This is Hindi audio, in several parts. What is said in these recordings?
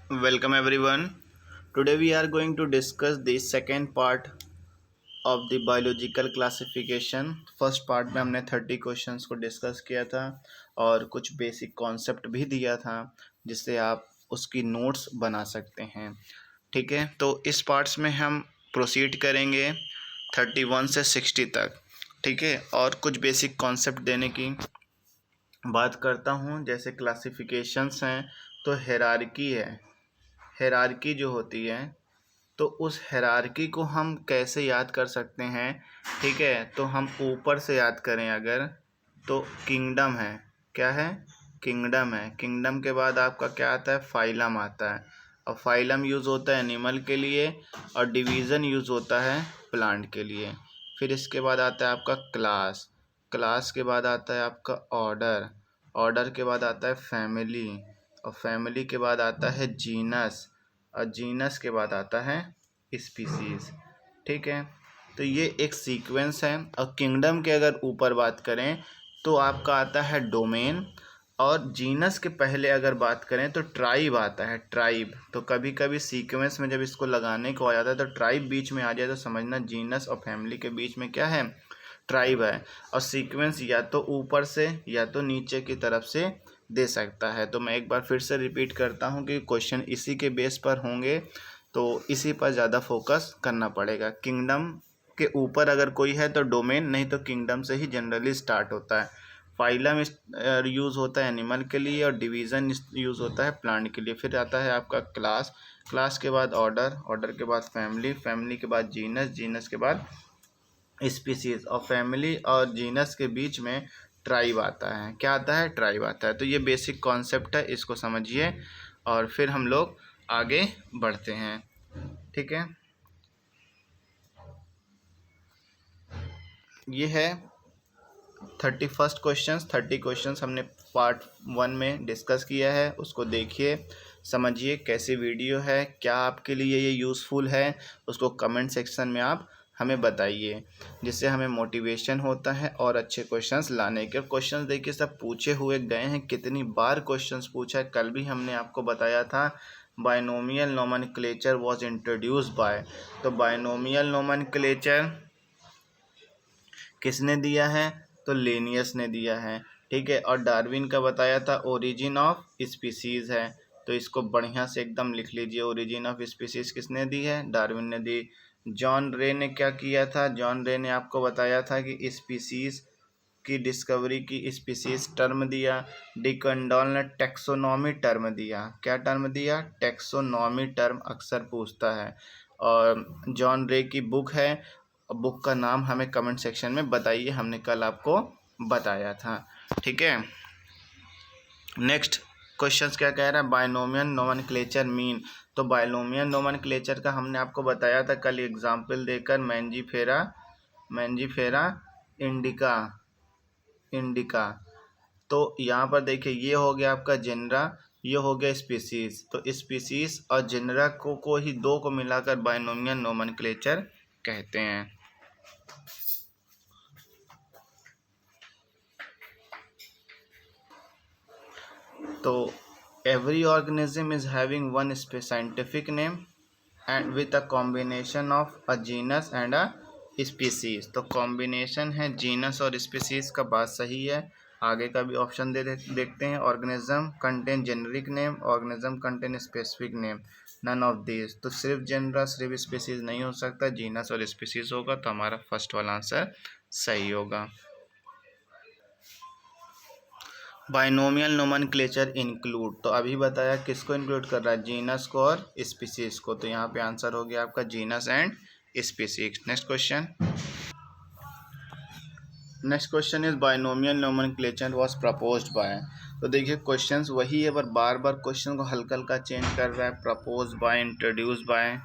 Welcome everyone. Today we are going to discuss the second part of the biological classification. First part में हमने 30 क्वेश्चंस को डिस्कस किया था और कुछ बेसिक कॉन्सेप्ट भी दिया था जिससे आप उसकी नोट्स बना सकते हैं। ठीक है, तो इस पार्ट्स में हम प्रोसीड करेंगे 31 से 60 तक। ठीक है, और कुछ बेसिक कॉन्सेप्ट देने की बात करता हूँ। जैसे क्लासिफिकेशंस हैं तो हेरारकी है। हेरारकी जो होती है तो उस हेरारकी को हम कैसे याद कर सकते हैं। ठीक है, तो हम ऊपर से याद करें अगर तो किंगडम है। क्या है? किंगडम है। किंगडम के बाद आपका क्या आता है? फाइलम आता है। और फाइलम यूज़ होता है एनिमल के लिए और डिवीज़न यूज़ होता है प्लांट के लिए। फिर इसके बाद आता है आपका क्लास। क्लास के बाद आता है आपका ऑर्डर। ऑर्डर के बाद आता है फैमिली और फैमिली के बाद आता है जीनस और जीनस के बाद आता है स्पीसीज। ठीक है, तो ये एक सीक्वेंस है। और किंगडम के अगर ऊपर बात करें तो आपका आता है डोमेन और जीनस के पहले अगर बात करें तो ट्राइब आता है। ट्राइब तो कभी कभी सीक्वेंस में जब इसको लगाने को आ जाता है तो ट्राइब बीच में आ जाए तो समझना जीनस और फैमिली के बीच में क्या है? ट्राइब है। और सीक्वेंस या तो ऊपर से या तो नीचे की तरफ से दे सकता है। तो मैं एक बार फिर से रिपीट करता हूँ कि क्वेश्चन इसी के बेस पर होंगे तो इसी पर ज़्यादा फोकस करना पड़ेगा। किंगडम के ऊपर अगर कोई है तो डोमेन, नहीं तो किंगडम से ही जनरली स्टार्ट होता है। फाइलम यूज़ होता है एनिमल के लिए और डिवीज़न यूज़ होता है प्लांट के लिए। फिर आता है आपका क्लास। क्लास के बाद ऑर्डर, ऑर्डर के बाद फैमिली, फैमिली के बाद जीनस, जीनस के बाद स्पीसीज और फैमिली और जीनस के बीच में ट्राइब आता है। क्या आता है? ट्राइब आता है। तो ये बेसिक कॉन्सेप्ट है, इसको समझिए और फिर हम लोग आगे बढ़ते हैं। ठीक है, ये है 31 क्वेश्चंस। 30 क्वेश्चंस हमने पार्ट 1 में डिस्कस किया है, उसको देखिए, समझिए कैसी वीडियो है, क्या आपके लिए ये यूज़फुल है, उसको कमेंट सेक्शन में आप हमें बताइए, जिससे हमें मोटिवेशन होता है और अच्छे क्वेश्चंस लाने के। क्वेश्चंस देखिए सब पूछे हुए गए हैं, कितनी बार क्वेश्चंस पूछा है। कल भी हमने आपको बताया था binomial nomenclature was introduced by. तो बायनोमियल नोमेनक्लेचर किसने दिया है? तो लिनियस ने दिया है। ठीक है, और डार्विन का बताया था ओरिजिन ऑफ स्पीसीज़ है। तो इसको बढ़िया से एकदम लिख लीजिए, ओरिजिन ऑफ स्पीसीज़ किसने दी है? डार्विन ने दी। जॉन रे ने क्या किया था? जॉन रे ने आपको बताया था कि स्पीसीज़ की डिस्कवरी की, स्पीसीज टर्म दिया। डी कंडॉल ने टेक्सोनॉमी टर्म दिया। क्या टर्म दिया? टेक्सोनॉमी टर्म अक्सर पूछता है। और जॉन रे की बुक है, बुक का नाम हमें कमेंट सेक्शन में बताइए, हमने कल आपको बताया था। ठीक है, नेक्स्ट क्वेश्चंस क्या कह रहा है? Binomial nomenclature mean. तो बायनोमियल नोमेनक्लेचर का हमने आपको बताया था कल एग्जाम्पल देकर, मैंजीफेरा, मैंजीफेरा इंडिका, इंडिका। तो यहाँ पर देखिए ये हो गया आपका जेनरा, ये हो गया स्पीसीज। तो स्पीसीज और जेनरा को ही दो को मिलाकर बायनोमियल नोमेनक्लेचर कहते हैं। तो every organism is having one scientific name and with a combination of a genus and a species। तो कॉम्बिनेशन है जीनस और स्पीसीज का, बात सही है। आगे का भी ऑप्शन देखते हैं। Organism contain generic name, organism contain specific name, none of this. तो सिर्फ जेनरा सिर्फ स्पीसीज नहीं हो सकता, जीनस और स्पीसीज होगा। तो हमारा फर्स्ट वाला आंसर सही होगा। बायनोमियल नोमेनक्लेचर इंक्लूड, तो अभी बताया किसको इंक्लूड कर रहा है? जीनस को और स्पीसीज को। तो यहाँ पे आंसर हो गया आपका genus and species. Next question, next question is binomial nomenclature was proposed by. तो देखिए क्वेश्चंस वही है पर बार बार क्वेश्चन को हल्का हल्का चेंज कर रहा है। Propose by, introduce by,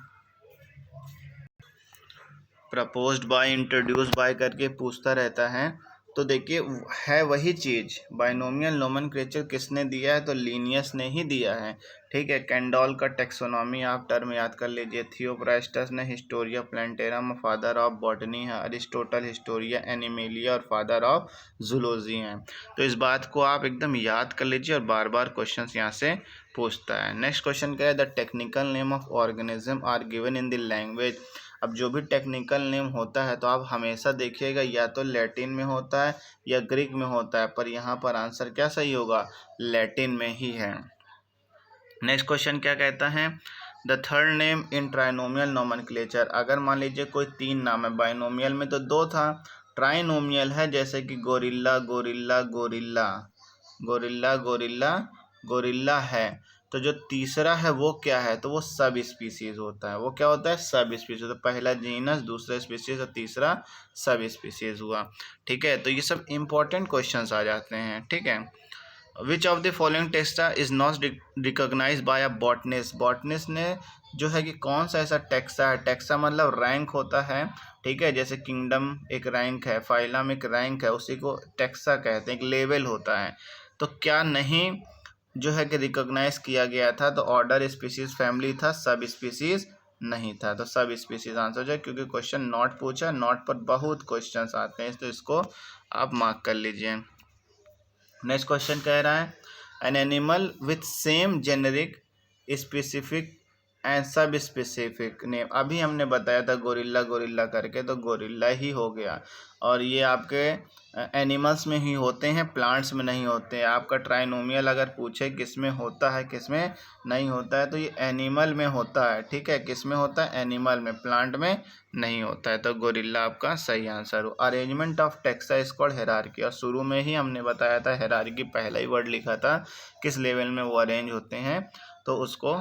proposed by, introduce by करके पूछता रहता है। तो देखिए है वही चीज़, बाइनोमियल नोमेनक्लेचर किसने दिया है, तो लीनियस ने ही दिया है। ठीक है, कैंडोल का टेक्सोनॉमी आप टर्म याद कर लीजिए। थियोप्रास्टस ने Historia plantarum father of botany है। अरिस्टोटल हिस्टोरिया एनिमेलिया और फादर ऑफ जूलॉजी हैं। तो इस बात को आप एकदम याद कर लीजिए और बार बार क्वेश्चन यहाँ से पूछता है। नेक्स्ट क्वेश्चन क्या है, the technical name of organism are given in the language. अब जो भी टेक्निकल नेम होता है तो आप हमेशा देखिएगा या तो लैटिन में होता है या ग्रीक में होता है, पर यहाँ पर आंसर क्या सही होगा, लैटिन में ही है। नेक्स्ट क्वेश्चन क्या कहता है, the third name in trinomial nomenclature. अगर मान लीजिए कोई 3 नाम है, बाइनोमियल में तो 2 था, ट्राइनोमियल है जैसे कि gorilla gorilla gorilla gorilla gorilla gorilla है, तो जो तीसरा है वो क्या है, तो वो सब स्पीसीज होता है। वो क्या होता है, सब स्पीसीज। तो पहला जीनस, दूसरा स्पीसीज और तीसरा सब स्पीसीज हुआ। ठीक है, तो ये सब इंपॉर्टेंट क्वेश्चंस आ जाते हैं। ठीक है, which of the following taxa is not recognise by a botanist. Botanist ने जो है कि कौन सा ऐसा टेक्सा है, टेक्सा मतलब रैंक होता है। ठीक है, जैसे किंगडम एक रैंक है, फाइलम एक रैंक है, उसी को टेक्सा कहते हैं, एक लेवल होता है। तो क्या नहीं जो है कि रिकॉग्नाइज किया गया था, तो ऑर्डर स्पीसीज फैमिली था, सब स्पीसीज नहीं था। तो सब स्पीसीज आंसर हो जाए, क्योंकि क्वेश्चन नॉट पूछा, नॉट पर बहुत क्वेश्चंस आते हैं, तो इसको आप मार्क कर लीजिए। नेक्स्ट क्वेश्चन कह रहा है, an animal with same generic specific and सब स्पेसिफिक नेम। अभी हमने बताया था गोरिल्ला गोरिल्ला करके, तो गोरिल्ला ही हो गया। और ये आपके एनिमल्स में ही होते हैं, प्लांट्स में नहीं होते हैं। आपका ट्राइनोमियल अगर पूछे किस में होता है किस में नहीं होता है, तो ये एनिमल में होता है। ठीक है, किस में होता है, एनिमल में, प्लांट में नहीं होता है। तो गोरिल्ला आपका सही आंसर हो। Arrangement of taxa is called hierarchy. और शुरू में ही हमने बताया था हेरार्की, पहला ही वर्ड लिखा था किस लेवल में वो अरेंज होते हैं, तो उसको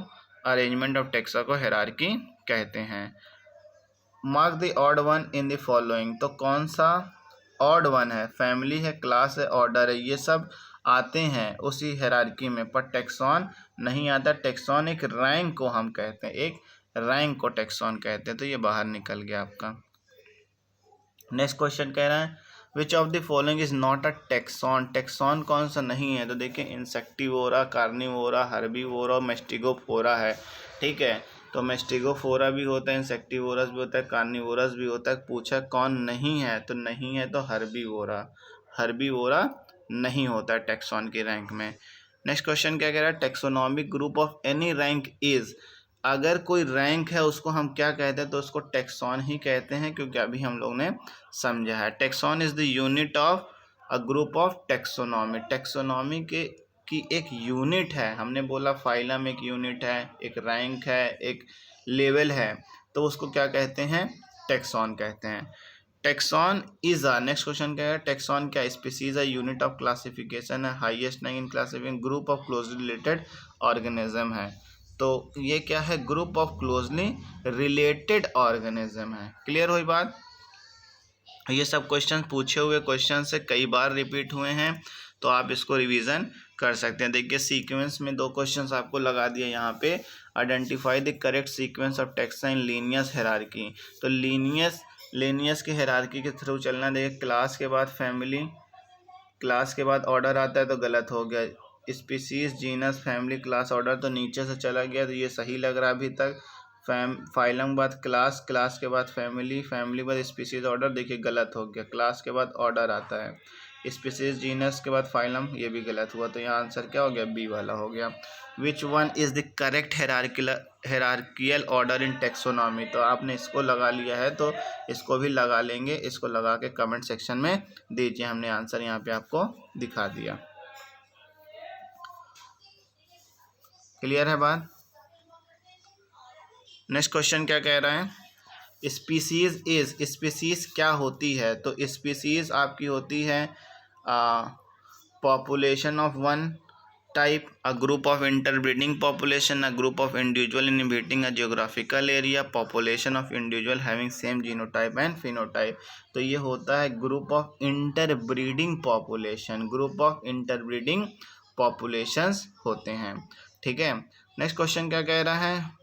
अरेंजमेंट ऑफ टेक्सा को हेरार्की कहते हैं। Mark the odd one in the following. तो कौन सा ऑड वन है, फैमिली है, क्लास है, ऑर्डर है, ये सब आते हैं उसी हेरार्की में, पर टेक्सॉन नहीं आता। टेक्सॉन एक रैंक को हम कहते हैं, एक रैंक को टेक्सॉन कहते हैं। तो ये बाहर निकल गया आपका। नेक्स्ट क्वेश्चन कह रहा है, which of the following is not a tax on. Tax on कौन सा नहीं है, तो देखिए इंसेक्टिवोरा, कार्निवोरा, हर्बीवोरा, मेस्टिगोफोरा है। ठीक है, तो मेस्टिगोफोरा भी होता है, इंसेक्टिवोरस भी होता है, कार्निवोरस भी होता है। पूछा कौन नहीं है, तो नहीं है तो हर्बीवोरा, हर्बीवोरा नहीं होता है टेक्सॉन की रैंक में। नेक्स्ट क्वेश्चन क्या कह रहा है, taxonomic group of any rank is. अगर कोई रैंक है उसको हम क्या कहते हैं, तो उसको टेक्सॉन ही कहते हैं, क्योंकि अभी हम लोग ने समझा है। Tax on is the unit of a group of taxonomy. Taxonomy के की एक यूनिट है। हमने बोला फाइलम एक यूनिट है, एक रैंक है, एक लेवल है, तो उसको क्या कहते हैं, टेक्सॉन कहते हैं। Tax on is a, next question क्या है, टेक्सॉन क्या, स्पीसीज है, यूनिट ऑफ क्लासिफिकेशन है, highest rank in classification, group of closely related organism है। तो ये क्या है, group of closely related organism है। क्लियर हुई बात। ये सब क्वेश्चन पूछे हुए क्वेश्चन से कई बार रिपीट हुए हैं, तो आप इसको रिवीजन कर सकते हैं। देखिए सीक्वेंस में 2 क्वेश्चंस आपको लगा दिए यहाँ पे। Identify the correct sequence of taxa in Linnaeus hierarchy. तो लीनियस के हेरार्की के थ्रू चलना। देखिए क्लास के बाद फैमिली, क्लास के बाद ऑर्डर आता है तो गलत हो गया। Species, genus, family, class, order, तो नीचे से चला गया, तो ये सही लग रहा है अभी तक। फाइलम बाद क्लास, क्लास के बाद फैमिली, फैमिली बाद स्पीसीज, ऑर्डर, देखिए गलत हो गया। क्लास के बाद ऑर्डर आता है, स्पीसीज, जीनस के बाद फाइलम, ये भी गलत हुआ। तो यहाँ आंसर क्या हो गया, बी वाला हो गया। Which one is the correct hierarchical order in taxonomy. तो आपने इसको लगा लिया है तो इसको भी लगा लेंगे। इसको लगा के कमेंट सेक्शन में दीजिए। हमने आंसर यहाँ पे आपको दिखा दिया। क्लियर है बात। नेक्स्ट क्वेश्चन क्या कह रहा है, स्पीसीज इज, स्पीसीज क्या होती है, तो स्पीसीज आपकी होती है population of one type, a group of interbreeding population, a group of individual inhabiting a geographical area, population of individual having same genotype and phenotype. तो ये होता है group of interbreeding population, group of interbreeding populations होते हैं। ठीक है, नेक्स्ट क्वेश्चन क्या कह रहा है,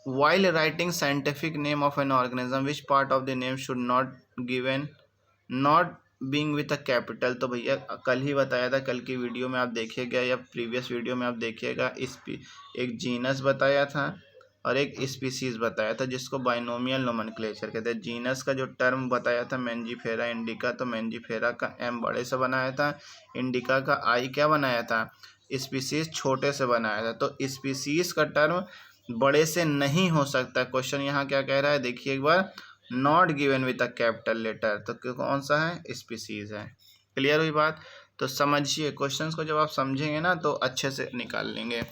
while writing scientific name of an organism which part of the name should not given, not being with a capital, तो भैया कल ही बताया था, कल की वीडियो में आप देखिएगा या प्रीवियस वीडियो में आप देखिएगा, एक जीनस बताया था और एक स्पीसीज बताया था जिसको बाइनोमियल नोमेनक्लेचर कहते हैं। जीनस का जो टर्म बताया था मैंजीफेरा इंडिका, तो मैंजीफेरा का एम बड़े से बनाया था, इंडिका का आई क्या बनाया था, स्पीसीज छोटे से बनाया था। तो स्पीसीज का टर्म बड़े से नहीं हो सकता। क्वेश्चन यहाँ क्या कह रहा है देखिए एक बार, not given with a capital letter, तो कौन सा है, स्पीसीज है। क्लियर हुई बात। तो समझिए क्वेश्चंस को, जब आप समझेंगे ना तो अच्छे से निकाल लेंगे।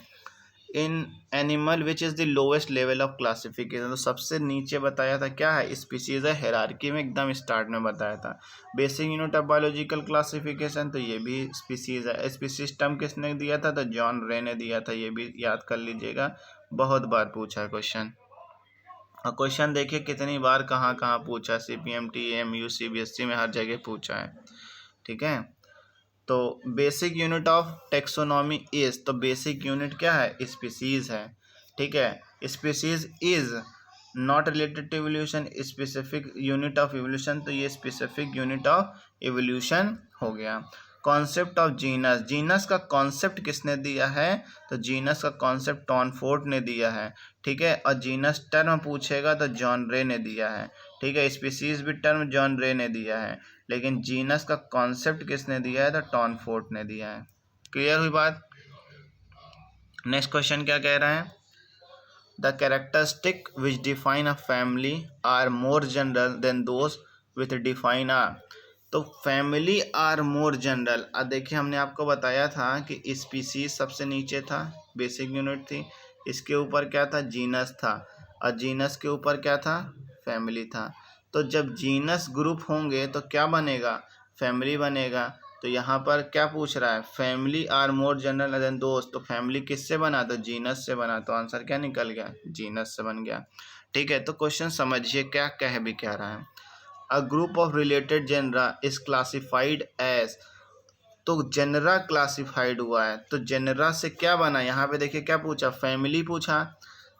In animal which is the lowest level of classification, तो सबसे नीचे बताया था क्या है, स्पीसीज है, हायरार्की में एकदम स्टार्ट में बताया था। Basic unit of biological classification, तो ये भी स्पीसीज है। स्पीसीज टर्म किसने दिया था, तो जॉन रे ने दिया था, ये भी याद कर लीजिएगा, बहुत बार पूछा है क्वेश्चन। और क्वेश्चन देखिए कितनी बार कहाँ कहाँ पूछा, CPMT, AMU, CBSE में हर जगह पूछा है, ठीक है। तो basic unit of taxonomy is, तो बेसिक यूनिट क्या है, स्पीसीज है, ठीक है। Species is not related to evolution, specific unit of evolution, तो ये स्पेसिफिक यूनिट ऑफ एवोल्यूशन हो गया। कॉन्सेप्ट ऑफ जीनस, जीनस का कॉन्सेप्ट किसने दिया है, तो जीनस का कॉन्सेप्ट टॉनफोर्ड ने दिया है, ठीक है। और जीनस टर्म पूछेगा तो जॉन रे ने दिया है, ठीक है। स्पीसीज भी टर्म जॉन रे ने दिया है, लेकिन जीनस का कॉन्सेप्ट किसने दिया है, तो टॉनफोर्ड ने दिया है। क्लियर हुई बात। नेक्स्ट क्वेश्चन क्या कह रहा है, the characteristic which define a family are more general than those with define a, तो फैमिली आर मोर जनरल। अब देखिए हमने आपको बताया था कि स्पीसीज सबसे नीचे था, बेसिक यूनिट थी, इसके ऊपर क्या था, जीनस था, और जीनस के ऊपर क्या था, फैमिली था। तो जब जीनस ग्रुप होंगे तो क्या बनेगा, फैमिली बनेगा। तो यहाँ पर क्या पूछ रहा है, family are more general than those, तो फैमिली किससे बना, तो जीनस से बना, तो आंसर क्या निकल गया, जीनस से बन गया, ठीक है। तो क्वेश्चन समझिए क्या कह भी क्या रहा है, a group of related genera is classified as, तो जेनरा क्लासिफाइड हुआ है, तो जेनरा से क्या बना, यहाँ पे देखिए क्या पूछा, फैमिली पूछा,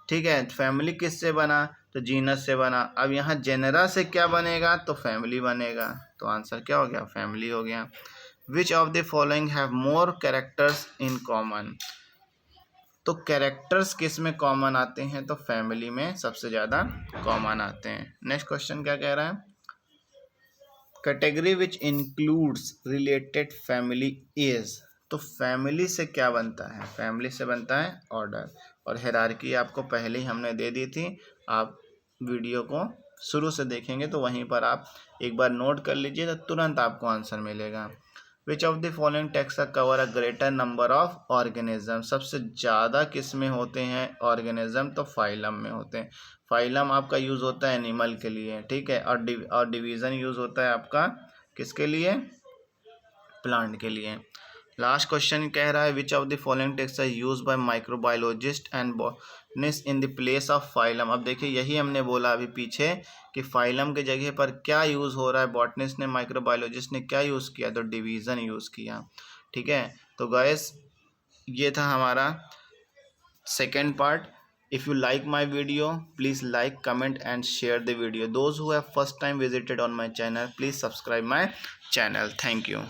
ठीक है। फैमिली किससे बना, तो जीनस से बना। अब यहाँ जेनरा से क्या बनेगा, तो फैमिली बनेगा, तो आंसर क्या हो गया, फैमिली हो गया। विच of the following have more characters in common, तो कैरेक्टर्स किस में कॉमन आते हैं, तो फैमिली में सबसे ज़्यादा कॉमन आते हैं। नेक्स्ट क्वेश्चन क्या कह रहा है, category which includes related family is, तो फैमिली से क्या बनता है, फैमिली से बनता है ऑर्डर, और हायरार्की आपको पहले ही हमने दे दी थी। आप वीडियो को शुरू से देखेंगे तो वहीं पर आप एक बार नोट कर लीजिए तो तुरंत आपको आंसर मिलेगा। विच of the following text cover a greater number of organism, सबसे ज़्यादा किस में होते हैं ऑर्गेनिज्म, तो फाइलम में होते हैं। फाइलम आपका यूज़ होता है एनिमल के लिए, ठीक है, और डिवीज़न यूज़ होता है आपका किसके लिए, प्लांट के लिए। लास्ट क्वेश्चन कह रहा है which of the following text are use by microbiologist and botanist in the place of phylum. अब देखिए यही हमने बोला अभी पीछे कि फाइलम के जगह पर क्या यूज़ हो रहा है, बॉटनिस्ट ने, माइक्रोबायोलॉजिस्ट ने क्या यूज़ किया, तो डिवीज़न यूज़ किया, ठीक है। तो गाइस ये था हमारा second part. If you like my video, please like, comment and share the video. Those who have first time visited on my channel, please subscribe my channel. Thank you.